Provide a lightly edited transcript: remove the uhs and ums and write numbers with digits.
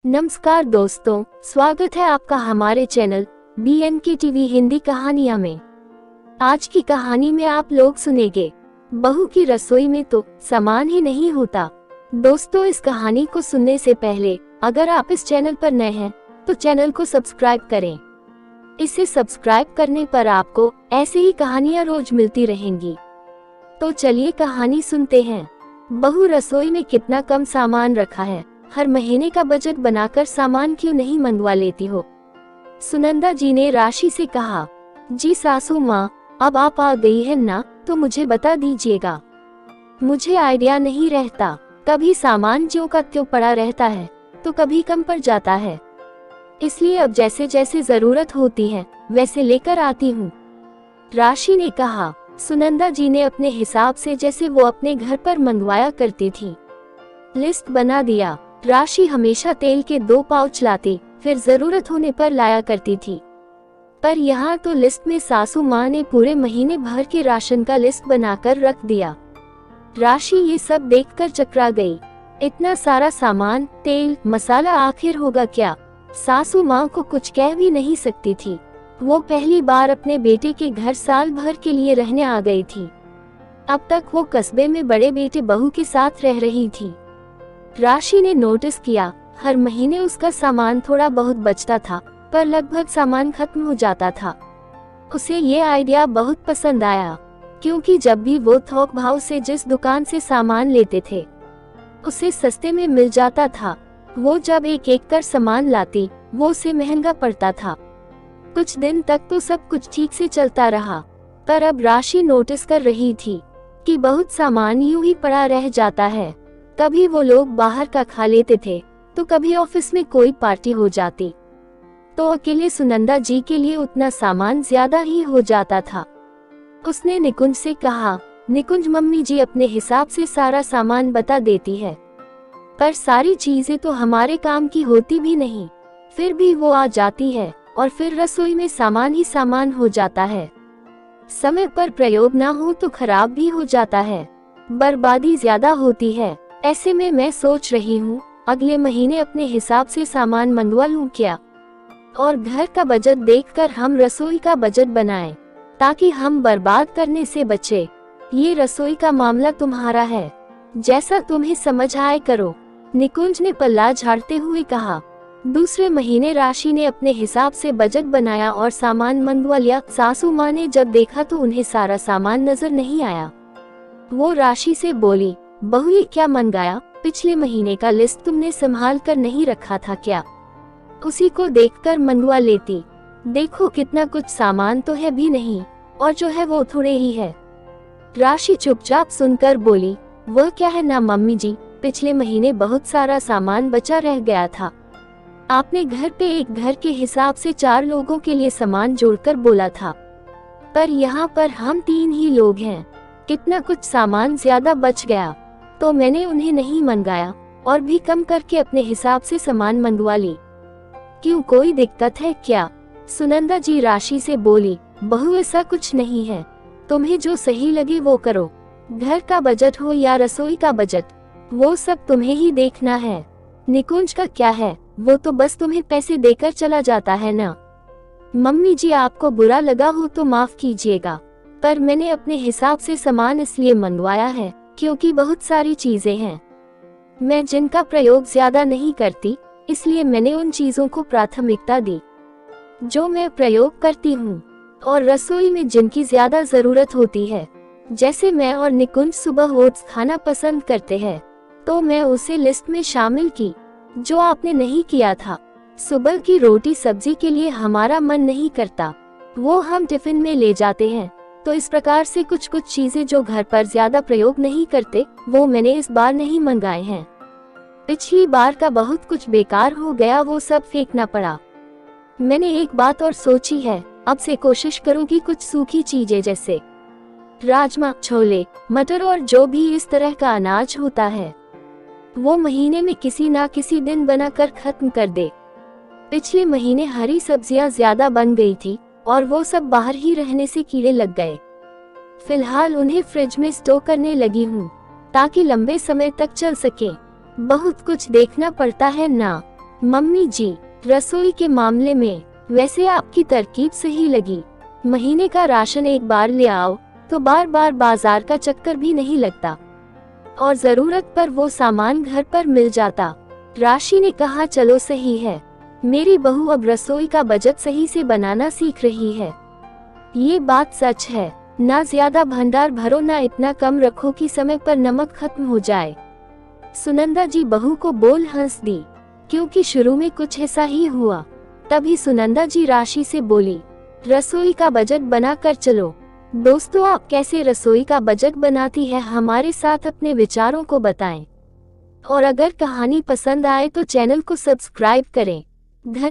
नमस्कार दोस्तों, स्वागत है आपका हमारे चैनल BNK टीवी हिंदी कहानियां में। आज की कहानी में आप लोग सुनेंगे बहू की रसोई में तो सामान ही नहीं होता। दोस्तों, इस कहानी को सुनने से पहले अगर आप इस चैनल पर नए हैं तो चैनल को सब्सक्राइब करें। इसे सब्सक्राइब करने पर आपको ऐसे ही कहानियां रोज मिलती रहेंगी। तो चलिए कहानी सुनते हैं। बहू रसोई में कितना कम सामान रखा है, हर महीने का बजट बनाकर सामान क्यों नहीं मंगवा लेती हो। सुनंदा जी ने राशि से कहा, जी सासू माँ, अब आप आ गई है ना, तो मुझे बता दीजिएगा। मुझे आइडिया नहीं रहता, कभी सामान ज्यों का त्यों पड़ा रहता है तो कभी कम पड़ जाता है, इसलिए अब जैसे जैसे जरूरत होती है वैसे लेकर आती हूँ। राशि ने कहा। सुनंदा जी ने अपने हिसाब से जैसे वो अपने घर पर मंगवाया करती थी लिस्ट बना दिया। राशि हमेशा तेल के 2 पाउच लाती, फिर जरूरत होने पर लाया करती थी, पर यहाँ तो लिस्ट में सासू माँ ने पूरे महीने भर के राशन का लिस्ट बनाकर रख दिया। राशि ये सब देखकर चकरा गई। इतना सारा सामान, तेल, मसाला आखिर होगा क्या। सासू माँ को कुछ कह भी नहीं सकती थी। वो पहली बार अपने बेटे के घर साल भर के लिए रहने आ गई थी। अब तक वो कस्बे में बड़े बेटे बहू के साथ रह रही थी। राशि ने नोटिस किया, हर महीने उसका सामान थोड़ा बहुत बचता था, पर लगभग सामान खत्म हो जाता था। उसे ये आइडिया बहुत पसंद आया, क्योंकि जब भी वो थोक भाव से जिस दुकान से सामान लेते थे उसे सस्ते में मिल जाता था। वो जब एक एक कर सामान लाती वो उसे महंगा पड़ता था। कुछ दिन तक तो सब कुछ ठीक से चलता रहा, पर अब राशि नोटिस कर रही थी कि बहुत सामान यूं ही पड़ा रह जाता है। कभी वो लोग बाहर का खा लेते थे तो कभी ऑफिस में कोई पार्टी हो जाती तो अकेले सुनंदा जी के लिए उतना सामान ज्यादा ही हो जाता था। उसने निकुंज से कहा, निकुंज मम्मी जी अपने हिसाब से सारा सामान बता देती है, पर सारी चीजें तो हमारे काम की होती भी नहीं, फिर भी वो आ जाती है और फिर रसोई में सामान ही सामान हो जाता है। समय पर प्रयोग ना हो तो खराब भी हो जाता है, बर्बादी ज्यादा होती है। ऐसे में मैं सोच रही हूँ अगले महीने अपने हिसाब से सामान मंगवा लूँ क्या, और घर का बजट देखकर हम रसोई का बजट बनाएं, ताकि हम बर्बाद करने से बचे। ये रसोई का मामला तुम्हारा है, जैसा तुम्हें समझ आए करो, निकुंज ने पल्ला झाड़ते हुए कहा। दूसरे महीने राशि ने अपने हिसाब से बजट बनाया और सामान मंगवा लिया। सासू माँ ने जब देखा तो उन्हें सारा सामान नजर नहीं आया। वो राशि से बोली, बहू ये क्या मंगाया, पिछले महीने का लिस्ट तुमने संभाल कर नहीं रखा था क्या, उसी को देखकर मंगवा लेती। देखो कितना कुछ सामान तो है भी नहीं, और जो है वो थोड़े ही है। राशि चुपचाप सुनकर बोली, वह क्या है ना मम्मी जी, पिछले महीने बहुत सारा सामान बचा रह गया था। आपने घर पे एक घर के हिसाब से 4 लोगों के लिए सामान जोड़कर बोला था, पर यहाँ पर हम 3 ही लोग हैं, कितना कुछ सामान ज्यादा बच गया, तो मैंने उन्हें नहीं मंगाया और भी कम करके अपने हिसाब से सामान मंगवा ली। क्यों, कोई दिक्कत है क्या। सुनंदा जी राशि से बोली, बहू ऐसा कुछ नहीं है, तुम्हें जो सही लगे वो करो। घर का बजट हो या रसोई का बजट, वो सब तुम्हें ही देखना है। निकुंज का क्या है, वो तो बस तुम्हें पैसे देकर चला जाता है ना। मम्मी जी आपको बुरा लगा हो तो माफ कीजिएगा, पर मैंने अपने हिसाब से सामान इसलिए मंगवाया है क्योंकि बहुत सारी चीजें हैं मैं जिनका प्रयोग ज्यादा नहीं करती, इसलिए मैंने उन चीजों को प्राथमिकता दी जो मैं प्रयोग करती हूँ, और रसोई में जिनकी ज्यादा जरूरत होती है। जैसे मैं और निकुंज सुबह ओट्स खाना पसंद करते हैं, तो मैं उसे लिस्ट में शामिल की, जो आपने नहीं किया था। सुबह की रोटी सब्जी के लिए हमारा मन नहीं करता, वो हम टिफिन में ले जाते हैं, तो इस प्रकार से कुछ कुछ चीजें जो घर पर ज्यादा प्रयोग नहीं करते वो मैंने इस बार नहीं मंगाए हैं। पिछली बार का बहुत कुछ बेकार हो गया, वो सब फेंकना पड़ा। मैंने एक बात और सोची है, अब से कोशिश करूंगी कुछ सूखी चीजें जैसे राजमा, छोले, मटर और जो भी इस तरह का अनाज होता है वो महीने में किसी ना किसी दिन बनाकर खत्म कर दे। पिछले महीने हरी सब्जियां ज्यादा बन गई थी और वो सब बाहर ही रहने से कीड़े लग गए। फिलहाल उन्हें फ्रिज में स्टोर करने लगी हूँ ताकि लंबे समय तक चल सके। बहुत कुछ देखना पड़ता है ना, मम्मी जी, रसोई के मामले में वैसे आपकी तरकीब सही लगी। महीने का राशन एक बार ले आओ तो बार बार बाजार का चक्कर भी नहीं लगता और जरूरत पर वो सामान घर पर मिल जाता। राशि ने कहा, चलो सही है, मेरी बहू अब रसोई का बजट सही से बनाना सीख रही है। ये बात सच है, ना ज्यादा भंडार भरो ना इतना कम रखो कि समय पर नमक खत्म हो जाए। सुनंदा जी बहू को बोल हंस दी, क्योंकि शुरू में कुछ ऐसा ही हुआ। तभी सुनंदा जी राशि से बोली, रसोई का बजट बना कर चलो। दोस्तों, आप कैसे रसोई का बजट बनाती है, हमारे साथ अपने विचारों को बताएं। और अगर कहानी पसंद आए तो चैनल को सब्सक्राइब करें।